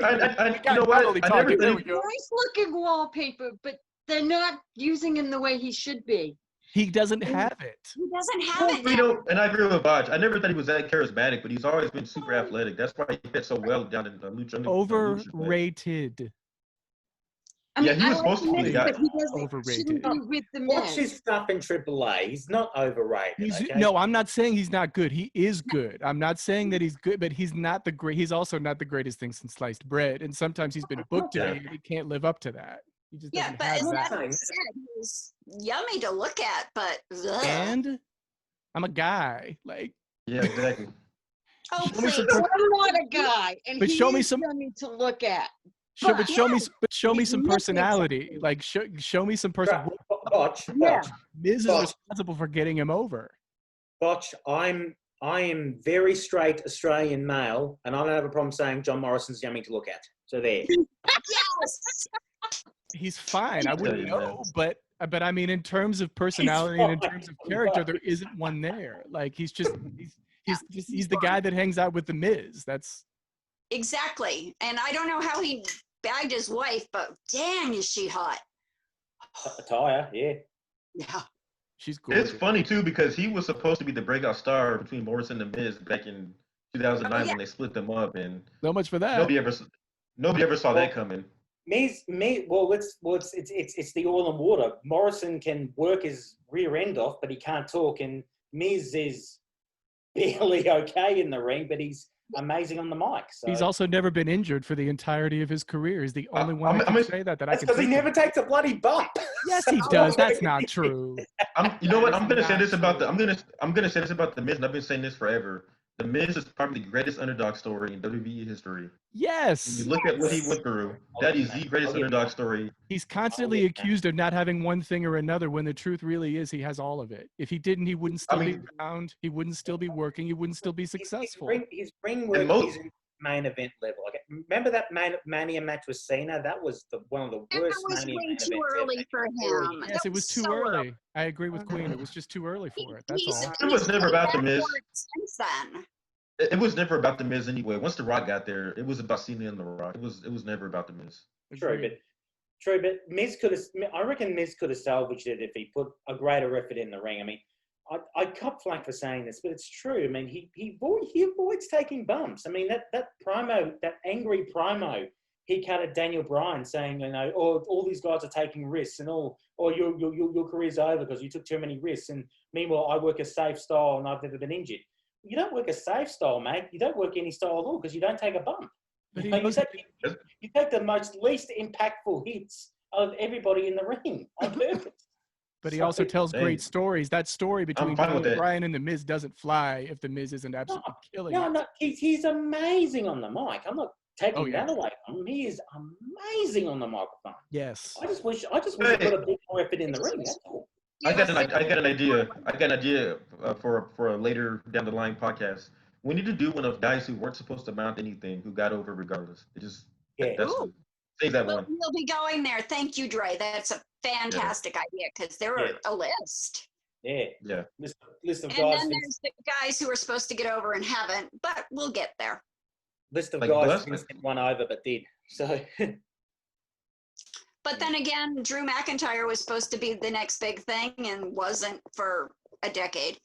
There we think. go. Nice looking wallpaper, but they're not using him the way he should be. He doesn't have it. He doesn't have it You now. know, and I agree with Botch. I never thought he was that charismatic, but he's always been super athletic. That's why he fit so well down in the Lucha. Overrated. I mean, Yeah, he was I like supposed to be the the men, guy. but he doesn't Overrated. shouldn't be with the Watch men. his stuff in AAA. He's not overrated. He's okay? no, I'm not saying he's not good. He is good. I'm not saying that he's good, but he's not the great. He's also not the greatest thing since sliced bread. And sometimes he's been booked Yeah. to be, and he can't live up to that. He just Yeah, doesn't but have as that. Natalie said, he's yummy to look at, but ugh. And I'm a guy. Like, Yeah, exactly. Oh, show me please. some So I'm not a guy, and But he show me is some- yummy to look at. but show me he's some missing personality. something. Like, show me some person. Botch. Yeah. Miz is Botch. responsible for getting him over. Botch, I am very straight Australian male, and I don't have a problem saying John Morrison's yummy to look at. So there. Yes. He's fine. I wouldn't Yeah, know, but But I mean, in terms of personality and in terms of character, there isn't one there. Like he's the guy that hangs out with the Miz. That's exactly. And I don't know how he bagged his wife, but dang, is she hot? Attire, yeah. Yeah. she's gorgeous. It's funny too because he was supposed to be the breakout star between Morrison and Miz back in 2009 when they split them up, and So much for that. nobody ever saw that coming. It's the oil and water. Morrison can work his rear end off, but he can't talk, and Miz is barely okay in the ring, but he's amazing on the mic. So. He's also never been injured for the entirety of his career. He's the only one I can say that I That's can. because he never takes a bloody bump. Yes, he does. That's not true. You know what? I'm gonna say this about the Miz, and I've been saying this forever. The Miz is probably the greatest underdog story in WWE history. Yes. When you look at what he went through, that is the greatest underdog story. He's constantly accused of not having one thing or another when the truth really is he has all of it. If he didn't, he wouldn't still be around. He wouldn't still be working. He wouldn't still be successful. His ring work is main event level. Like, remember that Mania match with Cena? That was one of the worst Mania events. It was way too early for him. Yes, it was too early. I agree with Queen. It was just too early for it. That's all. It was never about the Miz. Since then. It was never about the Miz anyway. Once The Rock got there, it was about Cena and The Rock. It was never about the Miz. True, but Miz could have. I reckon Miz could have salvaged it if he put a greater effort in the ring. I mean, I cop flack for saying this, but it's true. I mean, he avoids taking bumps. I mean, that promo, that angry promo he cut at Daniel Bryan saying, you know, all these guys are taking risks and your career's over because you took too many risks. And meanwhile, I work a safe style and I've never been injured. You don't work a safe style, mate. You don't work any style at all because you don't take a bump. You take the most least impactful hits of everybody in the ring on purpose. But he also tells great stories. That story between Bryan and The Miz doesn't fly if The Miz isn't absolutely killing it. No, he's amazing on the mic. I'm not taking that away from him. He is amazing on the microphone. Yes. I just wish he put a bit more effort in the ring. That's all. I got an idea for a later down the line podcast. We need to do one of guys who weren't supposed to mount anything who got over regardless. Save that one. We'll be going there. Thank you, Dre. That's a fantastic idea because there are a list. Yeah. List of and guys. And then there's the guys who are supposed to get over and haven't, but we'll get there. List of guys who didn't get one over but did. So. But then again, Drew McIntyre was supposed to be the next big thing and wasn't for a decade.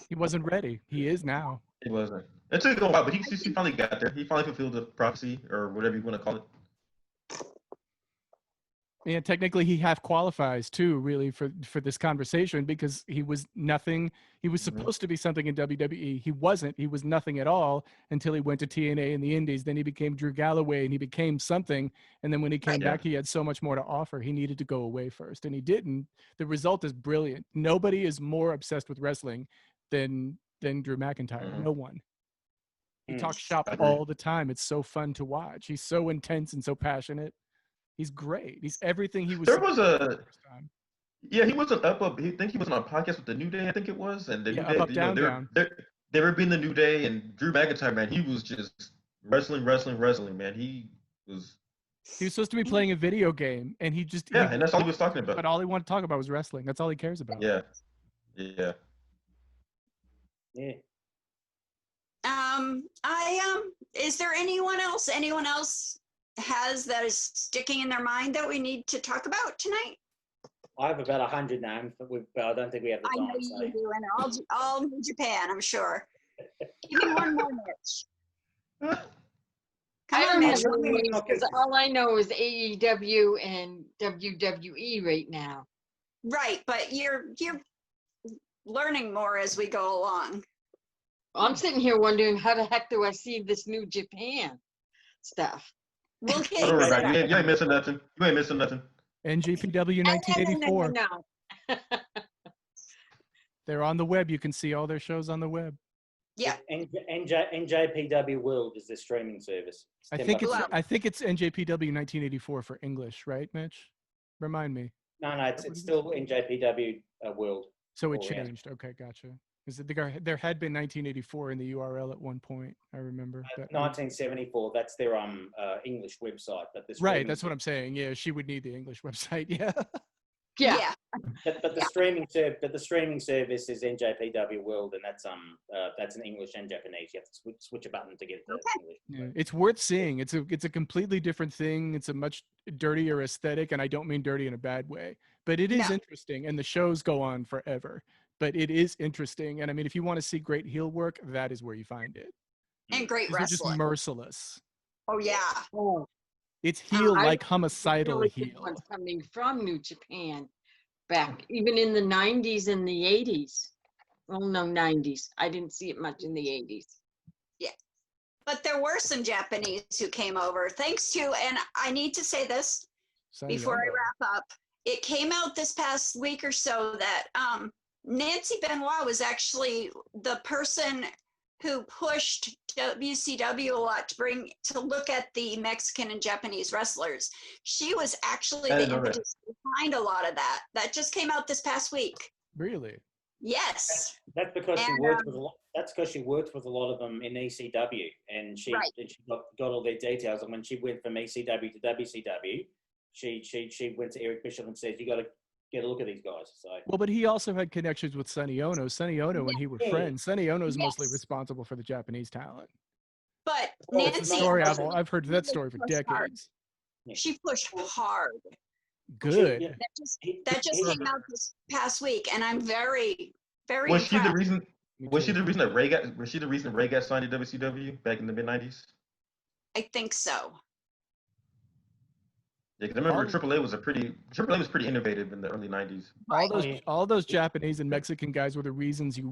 He wasn't ready. He is now. He wasn't. It took a while, but he finally got there. He finally fulfilled the prophecy or whatever you want to call it. Yeah, technically he half qualifies too, really, for this conversation because he was nothing. He was supposed to be something in WWE. He wasn't. He was nothing at all until he went to TNA in the Indies. Then he became Drew Galloway and he became something. And then when he came back, he had so much more to offer. He needed to go away first, and he didn't. The result is brilliant. Nobody is more obsessed with wrestling than Drew McIntyre. No one. He talks shop all the time. It's so fun to watch. He's so intense and so passionate. He's great. He's everything he was. There was he wasn't up. I think he was on a podcast with the New Day. I think it was, and the New Day, up, down, down. They were being the New Day, and Drew McIntyre, man, he was just wrestling, man. He was supposed to be playing a video game, and he just and that's all he was talking about. But all he wanted to talk about was wrestling. That's all he cares about. Yeah. Is there anyone else has that is sticking in their mind that we need to talk about tonight? I have about 100 names, but I don't think we have the time. I know you do, and all New Japan, I'm sure. Give me one more, Mitch. I don't have any because all I know is AEW and WWE right now. Right, but you're learning more as we go along. I'm sitting here wondering how the heck do I see this New Japan stuff? We'll get you ain't missing nothing. NJPW 1984. No. They're on the web. You can see all their shows on the web. Yeah. NJPW World is the streaming service. I think it's NJPW 1984 for English, right, Mitch? Remind me. No, it's still NJPW World. So it changed. Okay, gotcha. There had been 1984 in the URL at one point. I remember. 1974. That's their English website. But right. That's what I'm saying. Yeah, she would need the English website. Yeah. Yeah. But the streaming service is NJPW World, and that's in English and Japanese. You have to switch a button to get it to English. Yeah, it's worth seeing. It's a completely different thing. It's a much dirtier aesthetic, and I don't mean dirty in a bad way, but it is interesting. And the shows go on forever, but it is interesting. And I mean, if you want to see great heel work, that is where you find it. And great They're just wrestling. merciless. Oh yeah. Oh, It's heel I like homicidal really good heel. ones coming from New Japan back, even in the 90s and the 80s. Well, no, 90s. I didn't see it much in the 80s. But there were some Japanese who came over, thanks to, and I need to say this before I wrap up. It came out this past week or so that Nancy Benoit was actually the person who pushed WCW a lot to look at the Mexican and Japanese wrestlers. She was actually the impetus behind a lot of that. That just came out this past week. Really? Yes. That's because she worked with a lot. That's because she worked with a lot of them in ECW, and she got all their details. And when she went from ECW to WCW, she went to Eric Bischoff and said, "You got to get a look at these guys." So Well, but he also had connections with Sonny Ono. Sonny Ono and he were friends. Sonny Ono is mostly responsible for the Japanese talent. But Well, Nancy, I've heard that story for decades. She pushed hard. Good. That just came out this past week, and I'm very, very Was she impressed. the reason? Was she the reason that Ray got? Was she the reason Ray got signed to WCW back in the mid-90s? I think so. Yeah, because I remember AAA was pretty innovative in the early 90s. All those Japanese and Mexican guys were the reasons you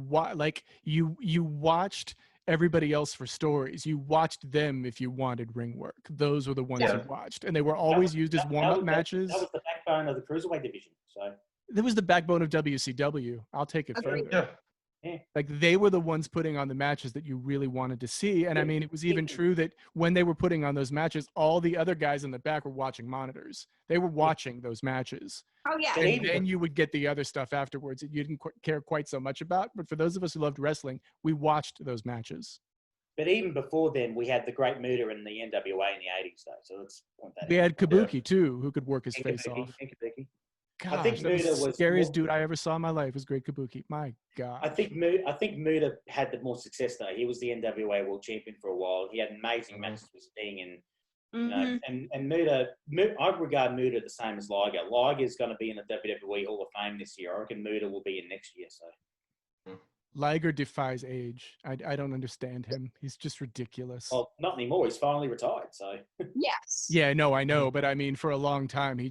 watched everybody else for stories. You watched them if you wanted ring work. Those were the ones you watched, and they were always used as warm-up matches. That was the backbone of the cruiserweight division. So that was the backbone of WCW. I'll take it further. Yeah. Like they were the ones putting on the matches that you really wanted to see. And I mean, it was even true that when they were putting on those matches, all the other guys in the back were watching monitors. They were watching those matches. Oh yeah. And then you would get the other stuff afterwards that you didn't care quite so much about. But for those of us who loved wrestling, we watched those matches. But even before then, we had the Great Muta in the NWA in the 80s, though. So let's point that out. We had Kabuki too, who could work his face off. Gosh, I think Muta was the scariest dude I ever saw in my life was Great Kabuki. My God. I think Muta had the more success though. He was the NWA World Champion for a while. He had amazing matches with Sting and Muta. I regard Muta the same as Liger. Liger is going to be in the WWE Hall of Fame this year. I reckon Muta will be in next year. So Liger defies age. I don't understand him. He's just ridiculous. Well, not anymore. He's finally retired. So yes. Yeah, no, I know, but I mean, for a long time, he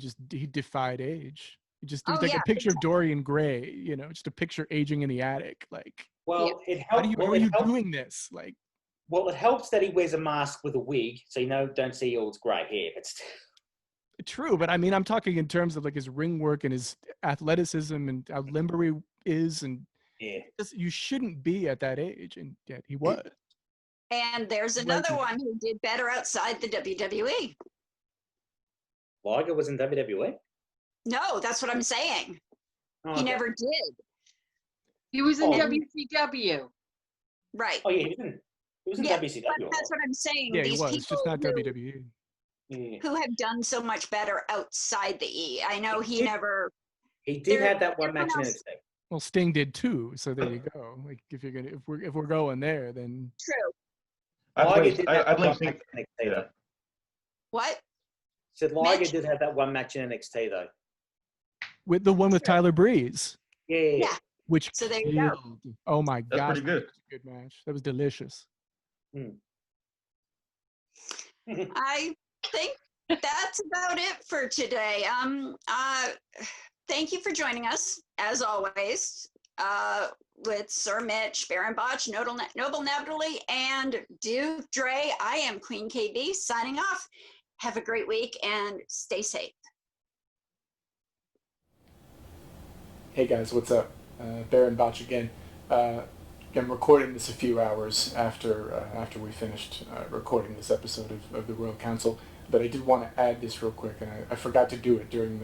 defied age. It was like a picture of Dorian Gray, just a picture aging in the attic. Like, it helps. How are you doing this? Like, well, it helps that he wears a mask with a wig, so don't see all his grey hair. But still. True, but I mean, I'm talking in terms of like his ring work and his athleticism and how limber he is, and you shouldn't be at that age, and yet he was. And there's another one who did better outside the WWE. Liger was in WWE? No, that's what I'm saying. He never did. He was in WCW. Right. Oh, yeah, he was in WCW. But that's what I'm saying. Yeah, These he was. people Just not WWE. Who have done so much better outside the E. I know he never. He did have that one match in NXT. Well, Sting did too. So there you go. Like if we're going there, then true. I blame Sting. Yeah. What? Said Liger did have that one match in NXT though. With the one with Tyler Breeze. Yeah. Which so there you go. Oh my That's gosh, pretty good. That was a good match. That was delicious. I think that's about it for today. Thank you for joining us as always with Sir Mitch, Baron Botch, Noble Natalie, and Duke Dre. I am Queen KB signing off. Have a great week and stay safe. Hey guys, what's up? Baron Botch again. I'm recording this a few hours after we finished recording this episode of the Royal Council, but I did want to add this real quick, and I forgot to do it during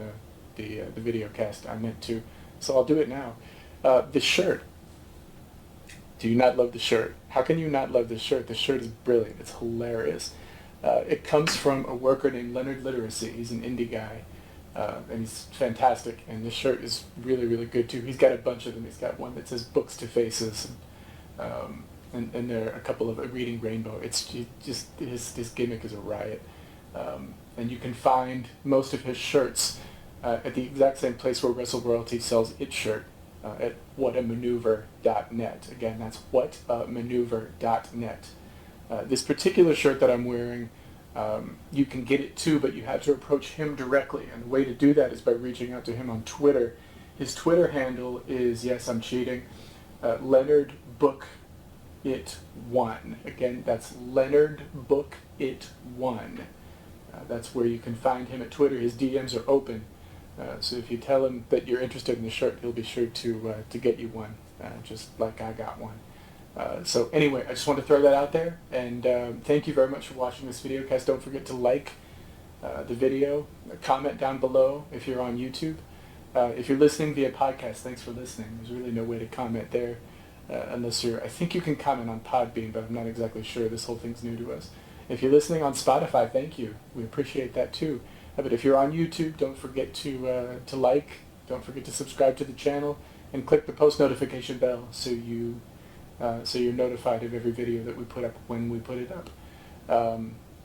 the video cast. I meant to, so I'll do it now. The shirt. Do you not love the shirt? How can you not love this shirt? The shirt is brilliant. It's hilarious. It comes from a worker named Leonard Literacy. He's an indie guy. and he's fantastic. And this shirt is really, really good too. He's got a bunch of them. He's got one that says "Books to Faces," and there are a couple of "Reading Rainbow." It's just his gimmick is a riot. And you can find most of his shirts at the exact same place where Wrestle Royalty sells its shirt, at whatamaneuver.net. Again, that's whatamaneuver.net. This particular shirt that I'm wearing, you can get it too, but you have to approach him directly. And the way to do that is by reaching out to him on Twitter. His Twitter handle is, yes, I'm cheating, Leonard Book It One. Again, that's Leonard Book It One. That's where you can find him at Twitter. His DMs are open. So if you tell him that you're interested in the shirt, he'll be sure to get you one, just like I got one. So anyway, I just want to throw that out there, and thank you very much for watching this video, guys. Don't forget to like the video, comment down below if you're on YouTube. If you're listening via podcast, thanks for listening. There's really no way to comment there unless I think you can comment on Podbean, but I'm not exactly sure. This whole thing's new to us. If you're listening on Spotify, thank you. We appreciate that too. But if you're on YouTube, don't forget to like, don't forget to subscribe to the channel, and click the post notification bell so you're notified of every video that we put up when we put it up.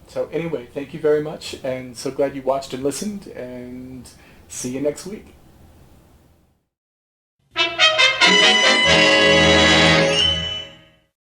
So anyway, thank you very much, and so glad you watched and listened, and see you next week.